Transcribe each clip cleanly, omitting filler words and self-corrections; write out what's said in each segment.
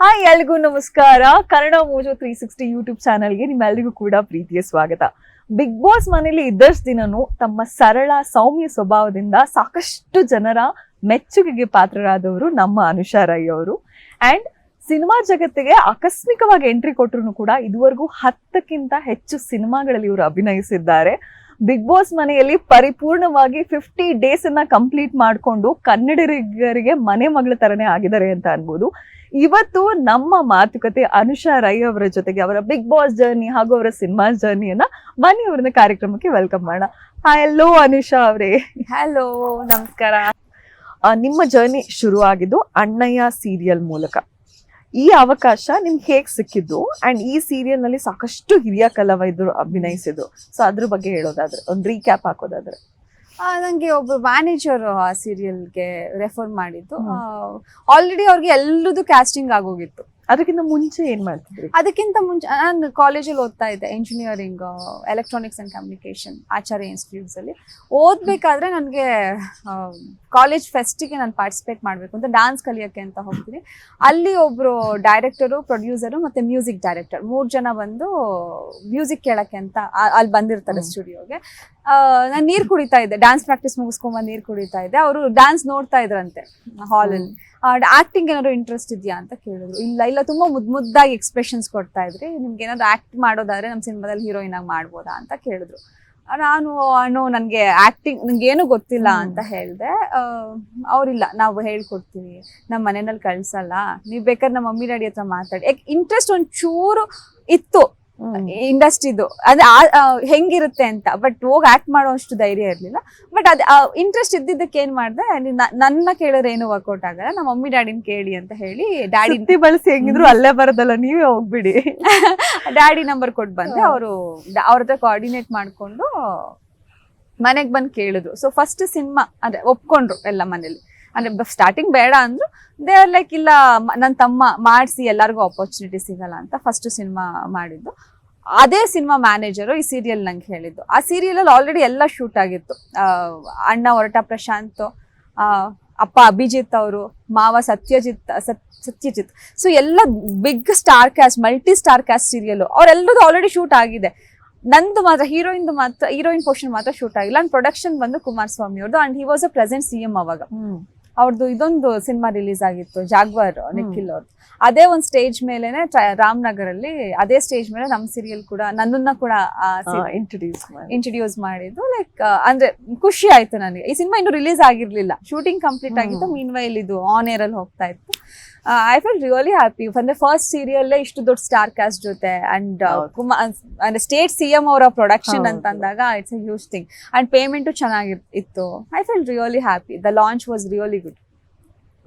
Hi ಎಲ್ರಿಗೂ ನಮಸ್ಕಾರ. Kannada ಮೋಜೋ 360 YouTube ಚಾನಲ್ಗೆ ನಿಮ್ಮೆಲ್ಲರಿಗೂ ಕೂಡ ಪ್ರೀತಿಯ ಸ್ವಾಗತ. ಬಿಗ್ ಬಾಸ್ ಮನೇಲಿ ಇದ್ದಷ್ಟು ದಿನನೂ ತಮ್ಮ ಸರಳ ಸೌಮ್ಯ ಸ್ವಭಾವದಿಂದ ಸಾಕಷ್ಟು ಜನರ ಮೆಚ್ಚುಗೆಗೆ ಪಾತ್ರರಾದವರು ನಮ್ಮ ಅನುಷಾ ರೈ ಅವರು. ಅಂಡ್ ಸಿನಿಮಾ ಜಗತ್ತಿಗೆ ಆಕಸ್ಮಿಕವಾಗಿ ಎಂಟ್ರಿ ಕೊಟ್ಟರು ಕೂಡ ಇದುವರೆಗೂ 10ಕ್ಕಿಂತ ಹೆಚ್ಚು ಸಿನಿಮಾಗಳಲ್ಲಿ ಇವರು ಅಭಿನಯಿಸಿದ್ದಾರೆ. ಬಿಗ್ ಬಾಸ್ ಮನೆಯಲ್ಲಿ ಪರಿಪೂರ್ಣವಾಗಿ 50 ಡೇಸ್ ಅನ್ನ ಕಂಪ್ಲೀಟ್ ಮಾಡಿಕೊಂಡು ಕನ್ನಡಿಗರಿಗೆ ಮನೆ ಮಗಳ ತರನೇ ಆಗಿದ್ದಾರೆ ಅಂತ ಅನ್ಬೋದು. ಇವತ್ತು ನಮ್ಮ ಮಾತುಕತೆ ಅನುಷಾ ರೈ ಅವರ ಜೊತೆಗೆ ಅವರ ಬಿಗ್ ಬಾಸ್ ಜರ್ನಿ ಹಾಗೂ ಅವರ ಸಿನಿಮಾ ಜರ್ನಿಯನ್ನ ಬನ್ನಿ ಅವರನ್ನ ಕಾರ್ಯಕ್ರಮಕ್ಕೆ ವೆಲ್ಕಮ್ ಮಾಡೋಣ. ಹಲೋ ಅನುಷಾ ಅವರೇ. ಹಲೋ, ನಮಸ್ಕಾರ. ನಿಮ್ಮ ಜರ್ನಿ ಶುರು ಆಗಿದ್ದು ಅಣ್ಣಯ್ಯ ಸೀರಿಯಲ್ ಮೂಲಕ. ಈ ಅವಕಾಶ ನಿಮ್ಗೆ ಹೇಗ್ ಸಿಕ್ಕಿದ್ದು ಅಂಡ್ ಈ ಸೀರಿಯಲ್ ನಲ್ಲಿ ಸಾಕಷ್ಟು ಹಿರಿಯ ಕಲಾವಿದರು ಅಭಿನಯಿಸಿದ್ರು. ಸೊ ಅದ್ರ ಬಗ್ಗೆ ಹೇಳೋದಾದ್ರೆ ಒಂದು ರೀಕ್ಯಾಪ್ ಹಾಕೋದಾದ್ರೆ. ನಂಗೆ ಒಬ್ರು ಮ್ಯಾನೇಜರ್ ಆ ಸೀರಿಯಲ್ಗೆ ರೆಫರ್ ಮಾಡಿದ್ದು. ಆಲ್ರೆಡಿ ಅವ್ರಿಗೆ ಎಲ್ಲರದು ಕ್ಯಾಸ್ಟಿಂಗ್ ಆಗೋಗಿತ್ತು. ಅದಕ್ಕಿಂತ ಮುಂಚೆ ಏನ್ ಮಾಡ್ತಿದ್ರಿ? ಅದಕ್ಕಿಂತ ಮುಂಚೆ ನಾನು ಕಾಲೇಜಲ್ಲಿ ಓದ್ತಾ ಇದ್ದೆ, engineering electronics and communication Acharya institutes ಅಲ್ಲಿ. ಓದ್ಬೇಕಾದ್ರೆ ನನಗೆ ಕಾಲೇಜ್ ಫೆಸ್ಟಿಗೆ ನಾನು ಪಾರ್ಟಿಸಿಪೇಟ್ ಮಾಡಬೇಕು ಅಂತ ಡಾನ್ಸ್ ಕಲಿಯೋಕ್ಕೆ ಅಂತ ಹೋಗ್ತೀನಿ. ಅಲ್ಲಿ ಒಬ್ರು ಡೈರೆಕ್ಟರು, ಪ್ರೊಡ್ಯೂಸರು ಮತ್ತೆ ಮ್ಯೂಸಿಕ್ ಡೈರೆಕ್ಟರ್ 3 ಜನ ಬಂದು ಮ್ಯೂಸಿಕ್ ಕೇಳಕ್ಕೆ ಅಂತ ಅಲ್ಲಿ ಬಂದಿರ್ತಾರೆ ಸ್ಟುಡಿಯೋಗೆ. ನಾನು ನೀರು ಕುಡಿತಾ ಇದ್ದೆ, ಡ್ಯಾನ್ಸ್ ಪ್ರಾಕ್ಟೀಸ್ ಮುಗಿಸ್ಕೊಂಬಂದು ನೀರು ಕುಡಿತಾ ಇದ್ದೆ. ಅವರು ಡ್ಯಾನ್ಸ್ ನೋಡ್ತಾ ಇದ್ರಂತೆ ಹಾಲಲ್ಲಿ. ಆಕ್ಟಿಂಗ್ ಏನಾದ್ರು ಇಂಟ್ರೆಸ್ಟ್ ಇದೆಯಾ ಅಂತ ಕೇಳಿದ್ರು. ಇಲ್ಲ ತುಂಬಾ ಮುದ್ದಾಗಿ ಎಕ್ಸ್ಪ್ರೆಷನ್ಸ್ ಕೊಡ್ತಾ ಇದ್ರಿ, ನಿಮ್ಗೆ ಏನಾದ್ರು ಆಕ್ಟ್ ಮಾಡೋದಾದ್ರೆ ನಮ್ಮ ಸಿನಿಮಾದಲ್ಲಿ ಹೀರೋಯಿನ್ ಆಗಿ ಮಾಡ್ಬೋದಾ ಅಂತ ಕೇಳಿದ್ರು. ನಾನು ನನಗೆ ಆಕ್ಟಿಂಗ್ ನಂಗೇನು ಗೊತ್ತಿಲ್ಲ ಅಂತ ಹೇಳಿದೆ. ಅವ್ರಿಲ್ಲ, ನಾವು ಹೇಳ್ಕೊಡ್ತೀವಿ, ನಮ್ಮ ಮನೆಯಲ್ಲಿ ಕಳ್ಸಲ್ಲ, ನೀವ್ ಬೇಕಾದ್ರೆ ನಮ್ಮ ಮಮ್ಮಿ ಡ್ಯಾಡಿ ಹತ್ರ ಮಾತಾಡಿ. ಇಂಟ್ರೆಸ್ಟ್ ಒಂಚೂರು ಇತ್ತು ಇಂಡಸ್ಟ್ರಿದು, ಅದೇ ಹೆಂಗಿರುತ್ತೆ ಅಂತ. ಬಟ್ ಹೋಗಿ ಆಕ್ಟ್ ಮಾಡೋ ಅಷ್ಟು ಧೈರ್ಯ ಇರ್ಲಿಲ್ಲ. ಬಟ್ ಅದ್ ಇಂಟ್ರೆಸ್ಟ್ ಇದ್ದಿದ್ದಕ್ಕೆ ಏನ್ ಮಾಡ್ದೆ, ನನ್ನ ಕೇಳಿದ್ರೆ ಏನು ವರ್ಕೌಟ್ ಆಗಲ್ಲ, ನಮ್ಮ ಮಮ್ಮಿ ಡ್ಯಾಡಿನ ಕೇಳಿ ಅಂತ ಹೇಳಿ ಡ್ಯಾಡಿ ಬಳಸಿ ಹೆಂಗಿದ್ರು ಅಲ್ಲೇ ಬರೋದಲ್ಲ, ನೀವೇ ಹೋಗ್ಬಿಡಿ. ಡ್ಯಾಡಿ ನಂಬರ್ ಕೊಟ್ಟು ಬಂದೆ. ಅವ್ರ ಹತ್ರ ಕೋಆರ್ಡಿನೇಟ್ ಮಾಡ್ಕೊಂಡು ಮನೆಗ್ ಬಂದು ಕೇಳಿದ್ರು. ಸೊ ಫಸ್ಟ್ ಸಿನಿಮಾ ಅಂದ್ರೆ ಒಪ್ಕೊಂಡ್ರು ಎಲ್ಲ ಮನೇಲಿ. ಅಂದ್ರೆ ಸ್ಟಾರ್ಟಿಂಗ್ ಬೇಡ ಅಂದ್ರು. ದೇ ಆರ್ ಲೈಕ್, ಇಲ್ಲ ನನ್ನ ತಮ್ಮ ಮಾಡಿಸಿ ಎಲ್ಲರಿಗೂ ಆಪರ್ಚುನಿಟಿ ಸಿಗಲ್ಲ ಅಂತ ಫಸ್ಟ್ ಸಿನಿಮಾ ಮಾಡಿದ್ದು. ಅದೇ ಸಿನಿಮಾ ಮ್ಯಾನೇಜರು ಈ ಸೀರಿಯಲ್ ನಂಗೆ ಹೇಳಿದ್ದು. ಆ ಸೀರಿಯಲಲ್ಲಿ ಆಲ್ರೆಡಿ ಎಲ್ಲ ಶೂಟ್ ಆಗಿತ್ತು. ಅಣ್ಣ ಹೊರಟ ಪ್ರಶಾಂತ್, ಅಪ್ಪ ಅಭಿಜಿತ್ ಅವರು, ಮಾವ ಸತ್ಯಜಿತ್. ಸೊ ಎಲ್ಲ big star cast, multi star cast serial. ಅವರೆಲ್ಲರದ್ದು ಆಲ್ರೆಡಿ ಶೂಟ್ ಆಗಿದೆ. ನಂದು ಮಾತ್ರ ಹೀರೋಯಿನ್ ಪೋರ್ಷನ್ ಮಾತ್ರ ಶೂಟ್ ಆಗಿಲ್ಲ. ಅಂಡ್ ಪ್ರೊಡಕ್ಷನ್ ಬಂದು ಕುಮಾರಸ್ವಾಮಿ ಅವ್ರದ್ದು. And he was a present CM ಅವಾಗ. ಅವ್ರದ್ದು ಇದೊಂದು ಸಿನಿಮಾ ರಿಲೀಸ್ ಆಗಿತ್ತು, ಜಾಗ್ವಾರ್, ನಿಖಿಲ್ ಅವ್ರದ್ದು. ಅದೇ ಒಂದು ಸ್ಟೇಜ್ ಮೇಲೆನೆ ರಾಮನಗರಲ್ಲಿ, ಅದೇ ಸ್ಟೇಜ್ ಮೇಲೆ ನಮ್ಮ ಸೀರಿಯಲ್ ಕೂಡ ನನ್ನನ್ನ ಕೂಡ ಇಂಟ್ರೊಡ್ಯೂಸ್ ಮಾಡಿದ್ದು. ಲೈಕ್ ಅಂದ್ರೆ ಖುಷಿ ಆಯ್ತು ನನಗೆ. ಈ ಸಿನಿಮಾ ಇನ್ನು ರಿಲೀಸ್ ಆಗಿರ್ಲಿಲ್ಲ, ಶೂಟಿಂಗ್ ಕಂಪ್ಲೀಟ್ ಆಗಿತ್ತು. ಮೀನ್ ವೈಲ್ ಇದು ಆನ್ ಏರ್ ಅಲ್ಲಿ ಹೋಗ್ತಾ ಇತ್ತು. I feel really happy. ಅಂದ್ರೆ ಫಸ್ಟ್ ಸೀರಿಯಲ್ ಇಷ್ಟು ದೊಡ್ಡ ಸ್ಟಾರ್ ಕ್ಯಾಸ್ಟ್ ಜೊತೆ ಅಂಡ್ ಅಂದ್ರೆ ಸ್ಟೇಟ್ CM ಅವರ ಪ್ರೊಡಕ್ಷನ್ ಅಂತ ಅಂದಾಗ it's a huge thing. And payment ಚೆನ್ನಾಗಿತ್ತು. I feel really happy. The launch was really good.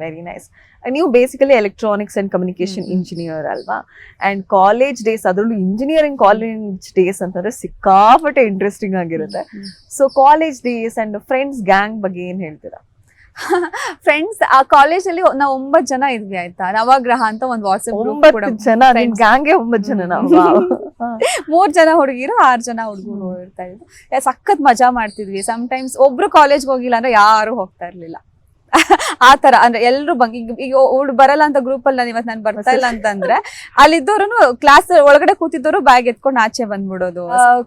Very nice. ನೀವು basically electronics and communication engineer ಅಲ್ವಾ? ಅಂಡ್ ಕಾಲೇಜ್ ಡೇಸ್, ಅದರಲ್ಲೂ engineering college days ಅಂತಂದ್ರೆ ಸಿಕ್ಕಾಪಟ್ಟೆ interesting ಆಗಿರುತ್ತೆ. So college days and friends gang ಬಗ್ಗೆ ಏನ್ ಹೇಳ್ತೀರಾ? ಫ್ರೆಂಡ್ಸ್, ಆ ಕಾಲೇಜಲ್ಲಿ ನಾವು 9 ಜನ ಇದ್ವಿ ಆಯ್ತಾ. ನವಗ್ರಹ ಅಂತ ಒಂದು ವಾಟ್ಸ್ಆಪ್ ಗ್ರೂಪ್ ಕೂಡ. 9 ಜನ ಗ್ಯಾಂಗ್ಗೆ 9 ಜನ ನಾವು. 3 ಜನ ಹುಡುಗಿರು, 6 ಜನ ಹುಡುಗರು ಇರ್ತಾ ಇದ್ರು. ಸಖತ್ ಮಜಾ ಮಾಡ್ತಿದ್ವಿ. ಸಮ್ಟೈಮ್ಸ್ ಒಬ್ರು ಕಾಲೇಜ್ಗೆ ಹೋಗಿಲ್ಲ ಅಂದ್ರೆ ಯಾರು ಹೋಗ್ತಾ ಇರ್ಲಿಲ್ಲ. ಆ ತರ ಅಂದ್ರೆ ಎಲ್ರು ಈಗ ಬರಲ್ಲ ಅಂತ ಗ್ರೂಪ್ ಅಲ್ಲಿ ನಾನು ಬರ್ತಾ ಇಲ್ಲ ಅಂತಂದ್ರೆ ಅಲ್ಲಿದ್ದವ್ರು ಕ್ಲಾಸ್ ಒಳಗಡೆ ಕೂತಿದ್ದವರು ಬ್ಯಾಗ್ ಎತ್ಕೊಂಡು ಆಚೆ ಬಂದ್ಬಿಡೋದು.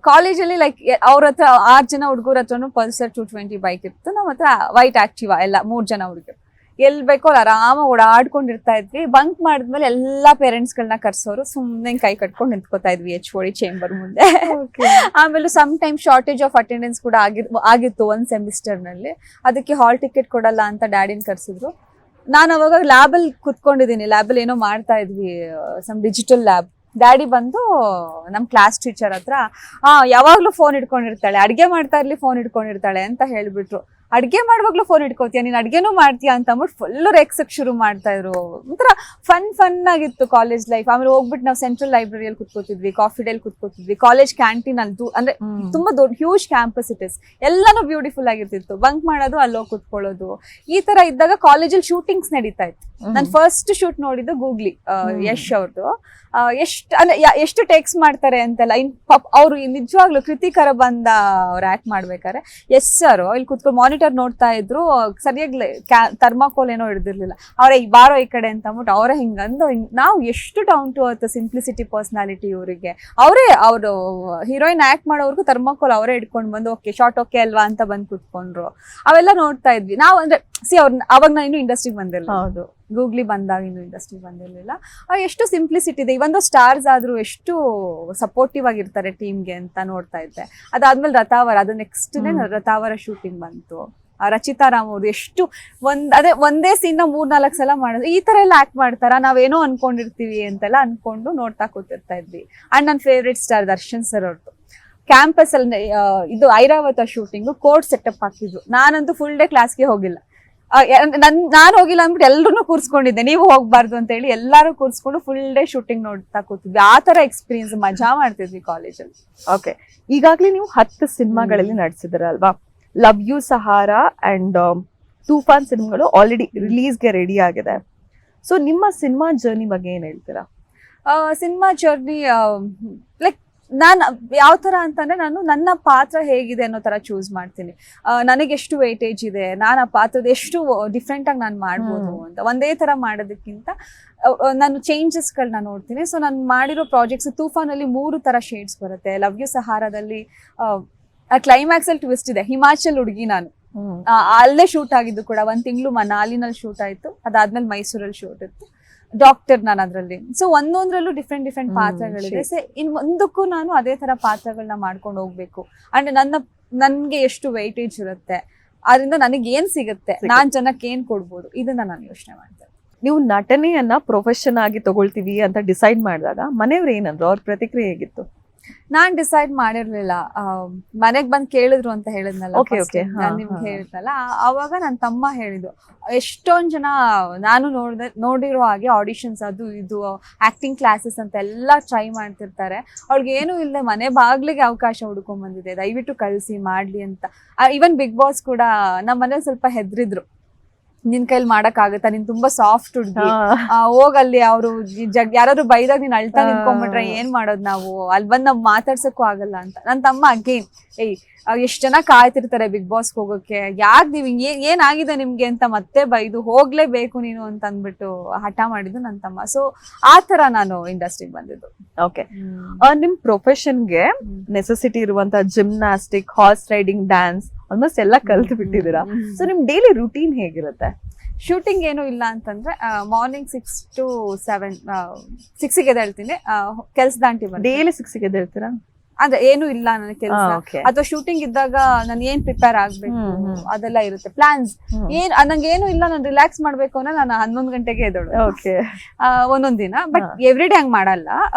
ಕಾಲೇಜಲ್ಲಿ ಲೈಕ್ ಅವ್ರ ಹತ್ರ 6 ಜನ ಹುಡುಗರ ಹತ್ರನು ಪಲ್ಸರ್ 220 ಬೈಕ್ ಇತ್ತು. ನಮ್ಮ ಹತ್ರ ವೈಟ್ ಆಕ್ಟಿವಾ ಎಲ್ಲ 3 ಜನ ಹುಡುಗರು. ಎಲ್ ಬೇಕೋ ಅಲ್ಲಿ ಆರಾಮಾಗಿ ಓಡಾಡ್ಕೊಂಡಿರ್ತಾ ಇದ್ವಿ. ಬಂಕ್ ಮಾಡಿದ್ಮೇಲೆ ಎಲ್ಲಾ ಪೇರೆಂಟ್ಸ್ ಗಳನ್ನ ಕರ್ಸೋರು, ಸುಮ್ನೆ ಕೈ ಕಟ್ಕೊಂಡು ನಿಂತ್ಕೋತಾ ಇದ್ವಿ HOD ಚೇಂಬರ್ ಮುಂದೆ. ಆಮೇಲೆ some time shortage of attendance ಕೂಡ ಆಗಿತ್ತು ಒಂದ್ ಸೆಮಿಸ್ಟರ್ ನಲ್ಲಿ. ಅದಕ್ಕೆ ಹಾಲ್ ಟಿಕೆಟ್ ಕೊಡಲ್ಲ ಅಂತ ಡ್ಯಾಡಿನ ಕರ್ಸಿದ್ರು. ನಾನು ಅವಾಗ ಲ್ಯಾಬ್ ಅಲ್ಲಿ ಕುತ್ಕೊಂಡಿದ್ದೀನಿ. ಲ್ಯಾಬ್ ಅಲ್ಲಿ ಏನೋ ಮಾಡ್ತಾ ಇದ್ವಿ, ಸಮ್ ಡಿಜಿಟಲ್ ಲ್ಯಾಬ್. ಡ್ಯಾಡಿ ಬಂದು ನಮ್ ಕ್ಲಾಸ್ ಟೀಚರ್ ಹತ್ರ ಯಾವಾಗ್ಲೂ ಫೋನ್ ಇಟ್ಕೊಂಡಿರ್ತಾಳೆ, ಅಡ್ಗೆ ಮಾಡ್ತಾ ಇರ್ಲಿ ಫೋನ್ ಇಟ್ಕೊಂಡಿರ್ತಾಳೆ ಅಂತ ಹೇಳ್ಬಿಟ್ರು. ಅಡ್ಗೆ ಮಾಡುವಾಗ್ಲೂ ಫೋನ್ ಇಟ್ಕೋತೀಯ, ನೀನ್ ಅಡ್ಗೆನೂ ಮಾಡ್ತೀಯಾ ಅಂತ ಅಂದ್ಬಿಟ್ಟು ಫುಲ್ ರೆಕ್ಸಕ್ ಶುರು ಮಾಡ್ತಾ ಇದ್ರು. ಒಂಥರ ಫನ್ ಆಗಿತ್ತು ಕಾಲೇಜ್ ಲೈಫ್. ಆಮೇಲೆ ಹೋಗ್ಬಿಟ್ಟು ನಾವು ಸೆಂಟ್ರಲ್ ಲೈಬ್ರರಿಯಲ್ಲಿ ಕುತ್ಕೋತಿದ್ವಿ, ಕಾಫಿ ಡೇಲ್ ಕುತ್ಕೋತಿದ್ವಿ. ಕಾಲೇಜ್ ಕ್ಯಾಂಟೀನ್ ಅಂತೂ ಅಂದ್ರೆ ತುಂಬಾ ದೊಡ್ಡ ಹ್ಯೂಜ್ ಕ್ಯಾಂಪಸ್ ಇಟ್ ಇಸ್. ಎಲ್ಲಾನು ಬ್ಯೂಟಿಫುಲ್ ಆಗಿರ್ತಿತ್ತು. ಬಂಕ್ ಮಾಡೋದು, ಅಲ್ಲೋಗಿ ಕುತ್ಕೊಳ್ಳೋದು. ಈ ತರ ಇದ್ದಾಗ ಕಾಲೇಜಲ್ಲಿ ಶೂಟಿಂಗ್ಸ್ ನಡೀತಾ ಇತ್ತು. ನಾನು ಫಸ್ಟ್ ಶೂಟ್ ನೋಡಿದ್ದು ಗೂಗ್ಲಿ, ಯಶ್ ಅವ್ರದ್ದು. ಎಷ್ಟು ಟೇಕ್ಸ್ ಮಾಡ್ತಾರೆ ಅಂತೆಲ್ಲ. ಅವ್ರು ನಿಜವಾಗ್ಲು ಕೃತಿಕರ ಬಂದ ಅವ್ರು ಆಕ್ಟ್ ಮಾಡ್ಬೇಕಾರೆ ಎಸ್ ಸರ್ ಇಲ್ಲಿ ಕುತ್ಕೊಂಡು ಮಾನಿಟರ್ ಮಾನಿಟರ್ ನೋಡ್ತಾ ಇದ್ರು, ಸರಿಯಾಗಿ ಥರ್ಮಾಕೋಲ್ ಏನೋ ಹಿಡ್ದಿರ್ಲಿಲ್ಲ. ಅವರೇ ಬಾರೋ ಈ ಕಡೆ ಅಂತ ಅಂದ್ಬಿಟ್ಟು ಅವರೇ ಹಿಂಗಂದು ನಾವು ಎಷ್ಟು down to earth simplicity personality ಇವರಿಗೆ. ಅವರೇ ಅವರು ಹೀರೋಯಿನ್ ಆಕ್ಟ್ ಮಾಡೋರ್ಗು ಥರ್ಮಾಕೋಲ್ ಅವರೇ ಇಟ್ಕೊಂಡು ಬಂದು ಓಕೆ ಶಾರ್ಟ್ ಓಕೆ ಅಲ್ವಾ ಅಂತ ಬಂದು ಕುತ್ಕೊಂಡ್ರು. ಅವೆಲ್ಲ ನೋಡ್ತಾ ಇದ್ವಿ ನಾವು. ಅಂದ್ರೆ ಅವಾಗ ನಾನು ಇನ್ನೂ ಇಂಡಸ್ಟ್ರಿಗೆ ಬಂದಿರಲಿಲ್ಲ. ಹೌದು, ಗೂಗ್ಲಿ ಬಂದಾಗ ಇನ್ನು ಇಂಡಸ್ಟ್ರಿಗೆ ಬಂದಿರಲಿಲ್ಲ. ಎಷ್ಟು ಸಿಂಪ್ಲಿಸಿಟಿ ಇದೆ. ಇವೊಂದು ಸ್ಟಾರ್ಸ್ ಆದ್ರೂ ಎಷ್ಟು ಸಪೋರ್ಟಿವ್ ಆಗಿರ್ತಾರೆ ಟೀಮ್ಗೆ ಅಂತ ನೋಡ್ತಾ ಇದ್ದೆ. ಅದಾದ್ಮೇಲೆ ರಥಾವರ, ಅದು ನೆಕ್ಸ್ಟ್ ರಥಾವರ ಶೂಟಿಂಗ್ ಬಂತು. ರಚಿತಾ ರಾಮ್ ಅವ್ರು ಎಷ್ಟು ಒಂದೇ ಸೀನ್ 3-4 ಸಲ ಮಾಡೋದು. ಈ ತರ ಎಲ್ಲ ಆಕ್ಟ್ ಮಾಡ್ತಾರ, ನಾವೇನೋ ಅನ್ಕೊಂಡಿರ್ತೀವಿ ಅಂತೆಲ್ಲ ಅನ್ಕೊಂಡು ನೋಡ್ತಾ ಕೂತಿರ್ತಾ ಇದ್ವಿ. ಅಂಡ್ ನನ್ನ ಫೇವ್ರೆಟ್ ಸ್ಟಾರ್ ದರ್ಶನ್ ಸರ್ ಅವ್ರದ್ದು ಕ್ಯಾಂಪಸ್ ಅಲ್ಲಿ ಇದು ಐರಾವತ ಶೂಟಿಂಗ್ ಕೋರ್ಟ್ ಸೆಟಪ್ ಹಾಕಿದ್ರು. ನಾನಂತೂ ಫುಲ್ ಡೇ ಕ್ಲಾಸ್ಗೆ ಹೋಗಿಲ್ಲ. ನಾನು ಹೋಗಿಲ್ಲ ಅಂದ್ಬಿಟ್ಟು ಎಲ್ಲರೂ ಕೂರ್ಸ್ಕೊಂಡಿದ್ದೆ, ನೀವು ಹೋಗ್ಬಾರ್ದು ಅಂತ ಹೇಳಿ ಎಲ್ಲಾರು ಕೂರ್ಸ್ಕೊಂಡು ಫುಲ್ ಡೇ ಶೂಟಿಂಗ್ ನೋಡ್ತಾ ಕೂತಿದ್ವಿ. ಆ ತರ ಎಕ್ಸ್ಪೀರಿಯನ್ಸ್ ಮಜಾ ಮಾಡ್ತಿದ್ವಿ ಕಾಲೇಜಲ್ಲಿ. ಓಕೆ, ಈಗಾಗ್ಲೇ ನೀವು 10 ಸಿನಿಮಾಗಳಲ್ಲಿ ನಟಿಸಿದ್ರ ಅಲ್ವಾ? Love you, Sahara and Toofan ಸಿನಿಮಾಗಳು ಆಲ್ರೆಡಿ ರಿಲೀಸ್ಗೆ ರೆಡಿ ಆಗಿದೆ. ಸೊ ನಿಮ್ಮ ಸಿನಿಮಾ ಜರ್ನಿ ಬಗ್ಗೆ ಏನ್ ಹೇಳ್ತೀರಾ? ಸಿನಿಮಾ ಜರ್ನಿ ಲೈಕ್ ನಾನು ಯಾವ ತರ ಅಂತಂದ್ರೆ, ನಾನು ನನ್ನ ಪಾತ್ರ ಹೇಗಿದೆ ಅನ್ನೋ ತರ ಚೂಸ್ ಮಾಡ್ತೀನಿ. ನನಗೆ ಎಷ್ಟು ವೇಟೇಜ್ ಇದೆ, ನಾನು ಆ ಪಾತ್ರದ ಎಷ್ಟು ಡಿಫ್ರೆಂಟ್ ಆಗಿ ನಾನು ಮಾಡ್ಬೋದು ಅಂತ. ಒಂದೇ ತರ ಮಾಡೋದಕ್ಕಿಂತ ನಾನು ಚೇಂಜಸ್ಗಳನ್ನ ನೋಡ್ತೀನಿ. ಸೊ ನಾನು ಮಾಡಿರೋ ಪ್ರಾಜೆಕ್ಟ್ಸ್ ತೂಫಾನಲ್ಲಿ 3 ತರ ಶೇಡ್ಸ್ ಬರುತ್ತೆ. ಲವ್ ಯು ಸಹಾರದಲ್ಲಿ ಕ್ಲೈಮ್ಯಾಕ್ಸ್ ಅಲ್ಲಿ ಟ್ವಿಸ್ಟ್ ಇದೆ. ಹಿಮಾಚಲ್ ಹುಡುಗಿ ನಾನು, ಅಲ್ಲೇ ಶೂಟ್ ಆಗಿದ್ದು ಕೂಡ. 1 ತಿಂಗಳು ಮನಾಲಿನಲ್ಲಿ ಶೂಟ್ ಆಯ್ತು, ಅದಾದ್ಮೇಲೆ ಮೈಸೂರಲ್ಲಿ ಶೂಟ್ ಇತ್ತು. ಡಾಕ್ಟರ್ ನಾನು ಅದರಲ್ಲಿ. ಸೊ ಒಂದೊಂದ್ರಲ್ಲೂ ಡಿಫ್ರೆಂಟ್ ಪಾತ್ರಗಳಿದೆ. ಸೊ ಇನ್ ಮುಂದಕ್ಕೂ ನಾನು ಅದೇ ತರ ಪಾತ್ರಗಳನ್ನ ಮಾಡ್ಕೊಂಡು ಹೋಗ್ಬೇಕು. ಅಂಡ್ ನನ್ಗೆ ಎಷ್ಟು ವೆಯ್ಟೇಜ್ ಇರುತ್ತೆ, ಅದರಿಂದ ನನಗೆ ಏನ್ ಸಿಗುತ್ತೆ, ನಾನ್ ಜನಕ್ಕೆ ಏನ್ ಕೊಡ್ಬೋದು, ಇದನ್ನ ನಾನು ಯೋಚನೆ ಮಾಡ್ತೇನೆ. ನೀವು ನಟನೆಯನ್ನ ಪ್ರೊಫೆಷನ್ ಆಗಿ ತಗೊಳ್ತೀವಿ ಅಂತ ಡಿಸೈಡ್ ಮಾಡಿದಾಗ ಮನೆಯವ್ರು ಏನಂದ್ರು? ಅವ್ರ ಪ್ರತಿಕ್ರಿಯೆ ಹೇಗಿತ್ತು? ನಾನ್ ಡಿಸೈಡ್ ಮಾಡಿರ್ಲಿಲ್ಲ. ಮನೆಗ್ ಬಂದ್ ಕೇಳಿದ್ರು ಅಂತ ಹೇಳಿದ್ನಲ್ಲ, ನಾನ್ ನಿಮ್ಗೆ ಹೇಳಿದ್ನಲ್ಲ, ಅವಾಗ ನನ್ನ ತಮ್ಮ ಹೇಳಿದ್ರು. ಎಷ್ಟೊಂದ್ ಜನ ನಾನು ನೋಡಿರೋ ಹಾಗೆ ಆಡಿಷನ್ಸ್ ಅದು ಇದು ಆಕ್ಟಿಂಗ್ ಕ್ಲಾಸಸ್ ಅಂತ ಎಲ್ಲ ಟ್ರೈ ಮಾಡ್ತಿರ್ತಾರೆ. ಅವ್ಳಿಗೆ ಏನು ಇಲ್ಲದೆ ಮನೆ ಬಾಗ್ಲಿಗೆ ಅವಕಾಶ ಹುಡ್ಕೊಂಡ್ ಬಂದಿದೆ, ದಯವಿಟ್ಟು ಕಳ್ಸಿ ಮಾಡ್ಲಿ ಅಂತ. ಈವನ್ ಬಿಗ್ ಬಾಸ್ ಕೂಡ ನಮ್ಮ ಮನೇಲಿ ಸ್ವಲ್ಪ ಹೆದ್ರಿದ್ರು, ನಿನ್ ಕೈಲಿ ಮಾಡಕ್ ಆಗತ್ತಾ, ನೀನ್ ತುಂಬಾ ಸಾಫ್ಟ್ ಹುಡ್ಗಿ, ಹೋಗಲ್ಲಿ ಅವ್ರು ಯಾರಾದ್ರು ಬೈದಾಗ ನೀನ್ ಅಳ್ತಾ ನಿಂತ್ಕೊಂಡ್ಬಿಟ್ರೆ ಏನ್ ಮಾಡೋದ್ ನಾವು, ಅಲ್ಲಿ ಬಂದ್ ನಾವ್ ಮಾತಾಡ್ಸಕ್ಕೂ ಆಗಲ್ಲ ಅಂತ. ನನ್ ತಮ್ಮ ಅಗೇನ್ ಎಷ್ಟ್ ಜನ ಕಾಯ್ತಿರ್ತಾರೆ ಬಿಗ್ ಬಾಸ್ ಹೋಗೋಕೆ, ಯಾಕ್ ನೀವ್ ಏನಾಗಿದೆ ನಿಮ್ಗೆ ಅಂತ ಮತ್ತೆ ಬೈದು ಹೋಗ್ಲೇಬೇಕು ನೀನು ಅಂತ ಅಂದ್ಬಿಟ್ಟು ಹಠ ಮಾಡಿದ್ದು ನನ್ ತಮ್ಮ. ಸೊ ಆ ತರ ನಾನು ಇಂಡಸ್ಟ್ರಿಗೆ ಬಂದಿದ್ದು. ಓಕೆ, ನಿಮ್ ಪ್ರೊಫೆಷನ್ಗೆ ನೆಸೆಸಿಟಿ ಇರುವಂತ gymnastic, horse riding, dance almost ಎಲ್ಲ ಕಲ್ತು ಬಿಟ್ಟಿದ್ದೀರಾ. ಸೊ ನಿಮ್ ಡೈಲಿ ರೂಟೀನ್ ಹೇಗಿರುತ್ತೆ? ಶೂಟಿಂಗ್ ಏನು ಇಲ್ಲ ಅಂತಂದ್ರೆ ಮಾರ್ನಿಂಗ್ 6 to 7 6ಗೆ ಎದ್ದೇಳ್ತೀನಿ. ಕೆಲ್ಸ ದಾಂಟಿ ಬಂದು ಡೈಲಿ 6ಗೆ ಎದ್ದೇಳ್ತೀರಾ? ಅಂದ್ರೆ ಏನು ಇಲ್ಲ ನನಗೆ ಕೆಲಸ. ಅಥವಾ ಶೂಟಿಂಗ್ ಇದ್ದಾಗ ನಾನು ಏನ್ ಪ್ರಿಪೇರ್ ಆಗ್ಬೇಕು ಅದೆಲ್ಲ ಇರುತ್ತೆ, ಪ್ಲಾನ್ಸ್. ನಂಗೆ ಏನು ಇಲ್ಲ, ನಾನು ರಿಲ್ಯಾಕ್ಸ್ ಮಾಡ್ಬೇಕು ಅಂದ್ರೆ ನಾನು 11 ಗಂಟೆಗೆ ಎದ್ದೇಳು ಒಂದೊಂದ್ ದಿನ. ಬಟ್ ಎವ್ರಿ ಡೇ ಹಂಗ್ ಮಾಡಲ್ಲ.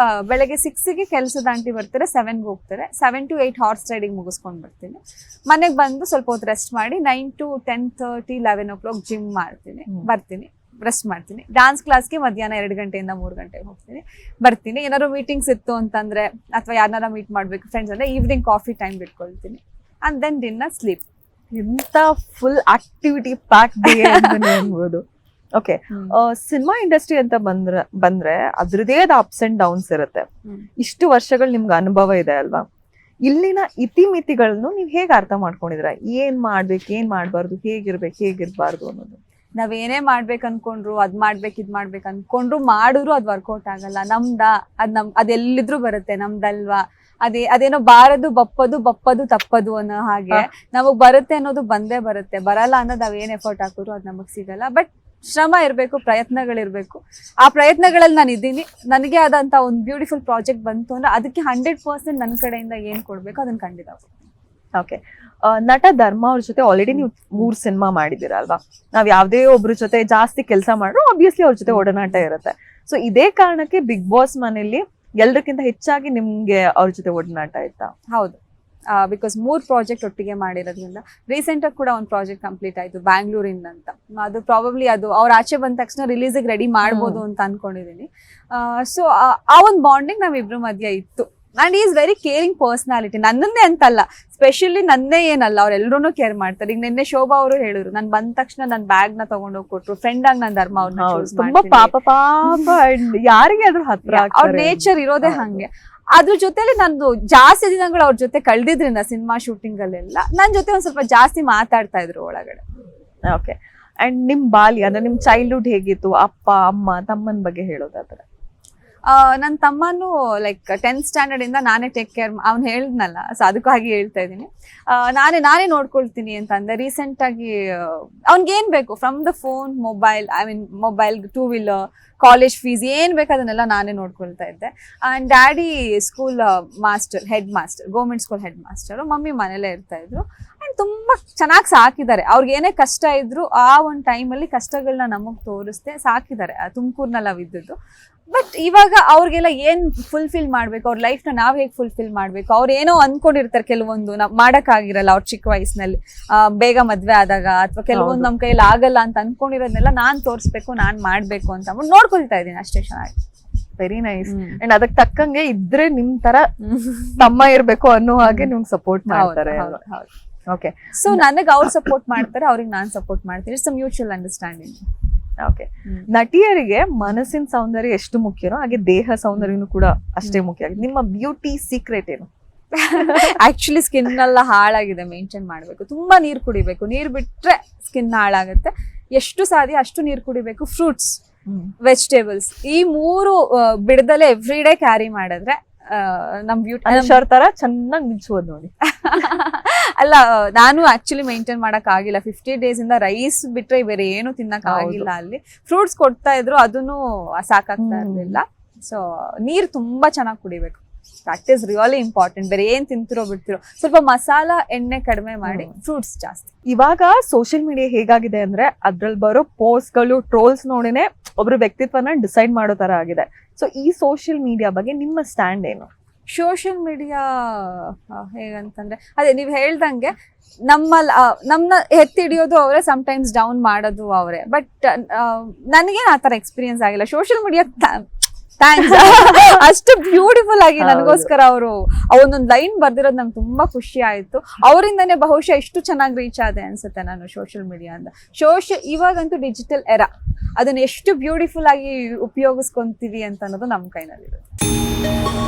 ಬೆಳಗ್ಗೆ 6ಗೆ ಕೆಲಸ ದಾಂಟಿ ಬರ್ತಾರೆ, 7ಗೆ ಹೋಗ್ತಾರೆ. 7 to 8 ಹಾರ್ಸ್ ರೈಡಿಂಗ್ ಮುಗಿಸ್ಕೊಂಡ್ ಬರ್ತೀನಿ. ಮನೆಗೆ ಬಂದು ಸ್ವಲ್ಪ ಹೊತ್ತು ರೆಸ್ಟ್ ಮಾಡಿ 9 to 10:30 11 o'clock ಜಿಮ್ ಮಾಡ್ತೀನಿ, ಬರ್ತೀನಿ, ರೆಸ್ಟ್ ಮಾಡ್ತೀನಿ. ಡಾನ್ಸ್ ಕ್ಲಾಸ್ಗೆ ಮಧ್ಯಾಹ್ನ 2 ಗಂಟೆಯಿಂದ 3 ಗಂಟೆಗೆ ಹೋಗ್ತೀನಿ, ಬರ್ತೀನಿ. ಏನಾದ್ರು ಮೀಟಿಂಗ್ಸ್ ಇತ್ತು ಅಂತಂದ್ರೆ ಅಥವಾ ಯಾರನ್ನಾರ ಮೀಟ್ ಮಾಡ್ಬೇಕು ಫ್ರೆಂಡ್ಸ್ ಅಂದ್ರೆ ಈವ್ನಿಂಗ್ ಕಾಫಿ ಟೈಮ್ ಬಿಟ್ಕೊಳ್ತೀನಿ. And then dinner, sleep. ಎಂತ ಫುಲ್ ಆಕ್ಟಿವಿಟಿ ಪ್ಯಾಕ್ ಡೇ ಅಂತಾನೆ ಅನ್ಬೋದು. ಓಕೆ, ಸಿನಿಮಾ ಇಂಡಸ್ಟ್ರಿ ಅಂತ ಬಂದ್ರೆ ಅದ್ರದೇ ಆದ ಅಪ್ಸ್ ಅಂಡ್ ಡೌನ್ಸ್ ಇರುತ್ತೆ. ಇಷ್ಟು ವರ್ಷಗಳು ನಿಮ್ಗೆ ಅನುಭವ ಇದೆ ಅಲ್ವಾ? ಇಲ್ಲಿನ ಇತಿಮಿತಿಗಳನ್ನು ನೀವ್ ಹೇಗೆ ಅರ್ಥ ಮಾಡ್ಕೊಂಡಿದ್ರ? ಏನ್ ಮಾಡ್ಬೇಕು, ಏನ್ ಮಾಡ್ಬಾರ್ದು, ಹೇಗಿರ್ಬಾರ್ದು ಅನ್ನೋದು? ನಾವೇನೇ ಮಾಡ್ಬೇಕು ಅನ್ಕೊಂಡ್ರು, ಅದ್ ಮಾಡ್ಬೇಕು ಇದ್ ಮಾಡ್ಬೇಕು ಅನ್ಕೊಂಡ್ರು ಮಾಡಿದ್ರು ಅದ್ ವರ್ಕೌಟ್ ಆಗಲ್ಲ. ಅದೆಲ್ಲಿದ್ರು ಬರುತ್ತೆ, ನಮ್ದಲ್ವಾ? ಅದೇನೋ ಬಾರದು ಬಪ್ಪದು ತಪ್ಪದು ಅನ್ನೋ ಹಾಗೆ ನಮಗ್ ಬರುತ್ತೆ ಅನ್ನೋದು ಬಂದೇ ಬರುತ್ತೆ. ಬರಲ್ಲ ಅನ್ನೋದು ನಾವೇನ್ ಎಫರ್ಟ್ ಹಾಕಿದ್ರು ಅದ್ ನಮಗ್ ಸಿಗಲ್ಲ. ಬಟ್ ಶ್ರಮ ಇರ್ಬೇಕು, ಪ್ರಯತ್ನಗಳಿರ್ಬೇಕು. ಆ ಪ್ರಯತ್ನಗಳಲ್ಲಿ ನಾನು ಇದ್ದೀನಿ. ನನಗೆ ಆದಂತ ಒಂದು ಬ್ಯೂಟಿಫುಲ್ ಪ್ರಾಜೆಕ್ಟ್ ಬಂತು ಅಂದ್ರೆ ಅದಕ್ಕೆ 100% ನನ್ನ ಕಡೆಯಿಂದ ಏನ್ ಕೊಡ್ಬೇಕು ಅದನ್ನ ಖಂಡಿತ. ಓಕೆ, ನಟ ಧರ್ಮ ಅವ್ರ ಜೊತೆ ಆಲ್ರೆಡಿ ನೀವು 3 ಸಿನಿಮಾ ಮಾಡಿದಿರ ಅಲ್ವಾ? ನಾವ್ ಯಾವ್ದೇ ಒಬ್ರ ಜೊತೆ ಜಾಸ್ತಿ ಕೆಲಸ ಮಾಡ್ರು ಆಬ್ವಿಯಸ್ಲಿ ಅವ್ರ ಜೊತೆ ಒಡನಾಟ ಇರುತ್ತೆ. ಸೊ ಇದೇ ಕಾರಣಕ್ಕೆ ಬಿಗ್ ಬಾಸ್ ಮನೆಯಲ್ಲಿ ಎಲ್ರಕ್ಕಿಂತ ಹೆಚ್ಚಾಗಿ ನಿಮ್ಗೆ ಅವ್ರ ಜೊತೆ ಒಡನಾಟ ಇತ್ತಾ? ಹೌದು, ಬಿಕಾಸ್ 3 ಪ್ರಾಜೆಕ್ಟ್ ಒಟ್ಟಿಗೆ ಮಾಡಿರೋದ್ರಿಂದ. ರೀಸೆಂಟ್ ಆಗಿ ಕೂಡ ಒಂದು ಪ್ರಾಜೆಕ್ಟ್ ಕಂಪ್ಲೀಟ್ ಆಯ್ತು ಬ್ಯಾಂಗ್ಳೂರಿಂದ ಅಂತ. ಅದು ಪ್ರಾಬಬ್ಲಿ ಅದು ಅವ್ರ ಆಚೆ ಬಂದ ತಕ್ಷಣ ರಿಲೀಸಿಗೆ ರೆಡಿ ಮಾಡ್ಬೋದು ಅಂತ ಅನ್ಕೊಂಡಿದೀನಿ. ಸೊ ಆ ಒಂದು ಬಾಂಡಿಂಗ್ ನಾವಿಬ್ರು ಮಧ್ಯೆ ಇತ್ತು. And is very caring personality. ನನ್ನನ್ನೇ ಅಂತಲ್ಲ, ಸ್ಪೆಷಲಿ ನನ್ನೇ ಏನಲ್ಲ, ಅವ್ರೆಲ್ರೂ ಕೇರ್ ಮಾಡ್ತಾರೆ. ಈಗ ನಿನ್ನೆ ಶೋಭಾ ಅವರು ಹೇಳಿದ್ರು, ನಾನು ಬಂದ ತಕ್ಷಣ ನನ್ನ ಬ್ಯಾಗ್ ನ ತಗೊಂಡೋಗಿ ಕೊಟ್ರು. ಫ್ರೆಂಡ್ ಆಗಿ ನಾನು ಧರ್ಮ ಅವ್ರನ್ನ ತುಂಬಾ ಪಾಪ ಯಾರಿಗೆ ಅದ್ರ ಹತ್ರ ಅವ್ರ ನೇಚರ್ ಇರೋದೇ ಹಂಗೆ. ಅದ್ರ ಜೊತೆಲಿ ನಂದು ಜಾಸ್ತಿ ದಿನಗಳು ಅವ್ರ ಜೊತೆ ಕಳ್ದಿದ್ರಿಂದ ಸಿನಿಮಾ ಶೂಟಿಂಗ್ ಅಲ್ಲೆಲ್ಲ ನನ್ ಜೊತೆ ಒಂದ್ ಸ್ವಲ್ಪ ಜಾಸ್ತಿ ಮಾತಾಡ್ತಾ ಇದ್ರು ಒಳಗಡೆ. ಓಕೆ. ಅಂಡ್ ನಿಮ್ ಬಾಲ್ಯ ಅಂದ್ರೆ ನಿಮ್ ಚೈಲ್ಡ್ಹುಡ್ ಹೇಗಿತ್ತು, ಅಪ್ಪ ಅಮ್ಮ ತಮ್ಮನ ಬಗ್ಗೆ ಹೇಳೋದಾದ್ರೆ? ನನ್ನ ತಮ್ಮನು ಲೈಕ್ 10th ಸ್ಟ್ಯಾಂಡರ್ಡ್ ಇಂದ ನಾನೇ ಟೇಕ್ ಕೇರ್, ಅವ್ನು ಹೇಳಿದ್ನಲ್ಲ, ಸೊ ಅದಕ್ಕಾಗಿ ಹೇಳ್ತಾ ಇದ್ದೀನಿ. ನಾನೇ ನೋಡ್ಕೊಳ್ತೀನಿ ಅಂತ ಅಂದೆ. ರೀಸೆಂಟ್ ಆಗಿ ಅವ್ನಿಗೇನ್ ಬೇಕು from the phone, mobile, 2 wheeler, college fees ಏನ್ ಬೇಕು ಅದನ್ನೆಲ್ಲ ನಾನೇ ನೋಡ್ಕೊಳ್ತಾ ಇದ್ದೆ. And daddy school head master, government school head master. Mummy ಮನೇಲೇ ಇರ್ತಾ ಇದ್ರು. ಅಂಡ್ ತುಂಬಾ ಚೆನ್ನಾಗಿ ಸಾಕಿದ್ದಾರೆ. ಅವ್ರಿಗೆ ಏನೇ ಕಷ್ಟ ಇದ್ರು ಆ ಒಂದು ಟೈಮಲ್ಲಿ ಕಷ್ಟಗಳನ್ನ ನಮಗ್ ತೋರಿಸ್ದೆ ಸಾಕಿದ್ದಾರೆ. ತುಮಕೂರ್ನಲ್ಲಿ ನಾವು ಇದ್ದದ್ದು. ಬಟ್ ಇವಾಗ ಅವ್ರಿಗೆಲ್ಲ ಏನ್ ಫುಲ್ಫಿಲ್ ಮಾಡ್ಬೇಕು, ಅವ್ರ ಲೈಫ್ನ ನಾವ್ ಹೇಗ್ ಫುಲ್ಫಿಲ್ ಮಾಡ್ಬೇಕು, ಅವ್ರು ಏನೋ ಅನ್ಕೊಂಡಿರ್ತಾರೆ ಕೆಲವೊಂದು ಮಾಡಕ್ಕಾಗಿರಲ್ಲ ಅವ್ರ ಚಿಕ್ಕ ವಯಸ್ಸಿನಲ್ಲಿ, ಬೇಗ ಮದ್ವೆ ಆದಾಗ ಅಥವಾ ಕೆಲವೊಂದು ನಮ್ ಕೈಯಲ್ಲಿ ಆಗಲ್ಲ ಅಂತ ಅನ್ಕೊಂಡಿರೋದನ್ನೆಲ್ಲ ನಾನ್ ತೋರಿಸ್ಬೇಕು, ನಾನ್ ಮಾಡ್ಬೇಕು ಅಂತ ನೋಡ್ಕೊಳ್ತಾ ಇದ್ದೀನಿ ಅಷ್ಟೇ. ಚೆನ್ನಾಗಿ, ವೆರಿ ನೈಸ್. ಅಂಡ್ ಅದಕ್ಕೆ ತಕ್ಕಂಗೆ ಇದ್ರೆ ನಿಮ್ ತರ ತಮ್ಮ ಇರ್ಬೇಕು ಅನ್ನೋ ಹಾಗೆ ನಿಮ್ಗೆ ಸಪೋರ್ಟ್ ಮಾಡ್ತಾರೆ. ಓಕೆ. ಸೊ ನನಗ್ ಅವ್ರು ಸಪೋರ್ಟ್ ಮಾಡ್ತಾರೆ, ಅವ್ರಿಗೆ ನಾನ್ ಸಪೋರ್ಟ್ ಮಾಡ್ತೀನಿ. It's mutual understanding. ಓಕೆ. ನಟಿಯರಿಗೆ ಮನಸ್ಸಿನ ಸೌಂದರ್ಯ ಎಷ್ಟು ಮುಖ್ಯನೋ ಹಾಗೆ ದೇಹ ಸೌಂದರ್ಯನೂ ಕೂಡ ಅಷ್ಟೇ ಮುಖ್ಯ ಆಗಿದೆ. ನಿಮ್ಮ ಬ್ಯೂಟಿ ಸೀಕ್ರೆಟ್ ಏನು? ಆಕ್ಚುಲಿ ಸ್ಕಿನ್ ಎಲ್ಲ ಹಾಳಾಗಿದೆ, ಮೇಂಟೈನ್ ಮಾಡ್ಬೇಕು. ತುಂಬಾ ನೀರ್ ಕುಡಿಬೇಕು, ನೀರ್ ಬಿಟ್ರೆ ಸ್ಕಿನ್ ಹಾಳಾಗುತ್ತೆ. ಎಷ್ಟು ಸಾಧ್ಯ ಅಷ್ಟು ನೀರ್ ಕುಡಿಬೇಕು. ಫ್ರೂಟ್ಸ್, ವೆಜಿಟೇಬಲ್ಸ್, ಈ 3 ಬಿಡದಲ್ಲೇ ಎವ್ರಿ ಡೇ ಕ್ಯಾರಿ ಮಾಡಿದ್ರೆ ನಮ್ ಬ್ಯೂಟಿ ತರ ಚೆನ್ನಾಗಿ ಮಿಂಚುವುದು ನೋಡಿ. ಅಲ್ಲ, ನಾನು ಆಕ್ಚುಲಿ ಮೇಂಟೈನ್ ಮಾಡಕ್ ಆಗಿಲ್ಲ. 50 days ಇಂದ ರೈಸ್ ಬಿಟ್ರೆ ಬೇರೆ ಏನು ತಿನ್ನಕ್ ಆಗಿಲ್ಲ. ಅಲ್ಲಿ ಫ್ರೂಟ್ಸ್ ಕೊಡ್ತಾ ಇದ್ರು, ಅದನ್ನು ಸಾಕಾಗ್ತಾ ಇರ್ಲಿಲ್ಲ. ಸೊ ನೀರ್ ತುಂಬಾ ಚೆನ್ನಾಗಿ ಕುಡಿಬೇಕು. That is really important. ಬೇರೆ ಏನ್ ತಿಂತಿರೋ ಬಿಡ್ತಿರೋ ಸ್ವಲ್ಪ ಮಸಾಲ ಎಣ್ಣೆ ಕಡಿಮೆ ಮಾಡಿ, ಫ್ರೂಟ್ಸ್ ಜಾಸ್ತಿ. ಇವಾಗ ಸೋಷಿಯಲ್ ಮೀಡಿಯಾ ಹೇಗಾಗಿದೆ ಅಂದ್ರೆ ಅದ್ರಲ್ಲಿ ಬರೋ ಪೋಸ್ಟ್ಗಳು, ಟ್ರೋಲ್ಸ್ ನೋಡಿನೇ ಒಬ್ರು ವ್ಯಕ್ತಿತ್ವನ ಡಿಸೈಡ್ ಮಾಡೋ ತರ ಆಗಿದೆ. ಸೊ ಈ ಸೋಷಿಯಲ್ ಮೀಡಿಯಾ ಬಗ್ಗೆ ನಿಮ್ಮ ಸ್ಟ್ಯಾಂಡ್ ಏನು? ಸೋಷಿಯಲ್ ಮೀಡಿಯಾ ಹೇಗಂತಂದ್ರೆ ಅದೇ ನೀವ್ ಹೇಳ್ದಂಗೆ ನಮ್ಮನ್ನ ಎತ್ತಿ ಹಿಡಿಯೋದು ಅವರೇ, ಸಮ್ಟೈಮ್ಸ್ ಡೌನ್ ಮಾಡೋದು ಅವರೇ. ಬಟ್ ನನಗೇನು ಆತರ ಎಕ್ಸ್ಪೀರಿಯನ್ಸ್ ಆಗಿಲ್ಲ. ಸೋಷಿಯಲ್ ಮೀಡಿಯಾ ಥ್ಯಾಂಕ್ಸ್, ಅಷ್ಟು ಬ್ಯೂಟಿಫುಲ್ ಆಗಿ ನನಗೋಸ್ಕರ ಅವರು ಅವನೊಂದು ಲೈನ್ ಬರ್ದಿರೋದು ನಂಗೆ ತುಂಬಾ ಖುಷಿ ಆಯ್ತು. ಅವರಿಂದನೇ ಬಹುಶಃ ಇಷ್ಟು ಚೆನ್ನಾಗಿ ರೀಚ್ ಆದೆ ಅನ್ಸುತ್ತೆ ನಾನು ಸೋಷಿಯಲ್ ಮೀಡಿಯಾ ಅಂತ. ಇವಾಗಂತೂ ಡಿಜಿಟಲ್ ಎರಾ, ಅದನ್ನ ಎಷ್ಟು ಬ್ಯೂಟಿಫುಲ್ ಆಗಿ ಉಪಯೋಗಿಸ್ಕೊಂತೀವಿ ಅಂತ ಅನ್ನೋದು ನಮ್ಮ ಕೈನಲ್ಲಿರುತ್ತೆ.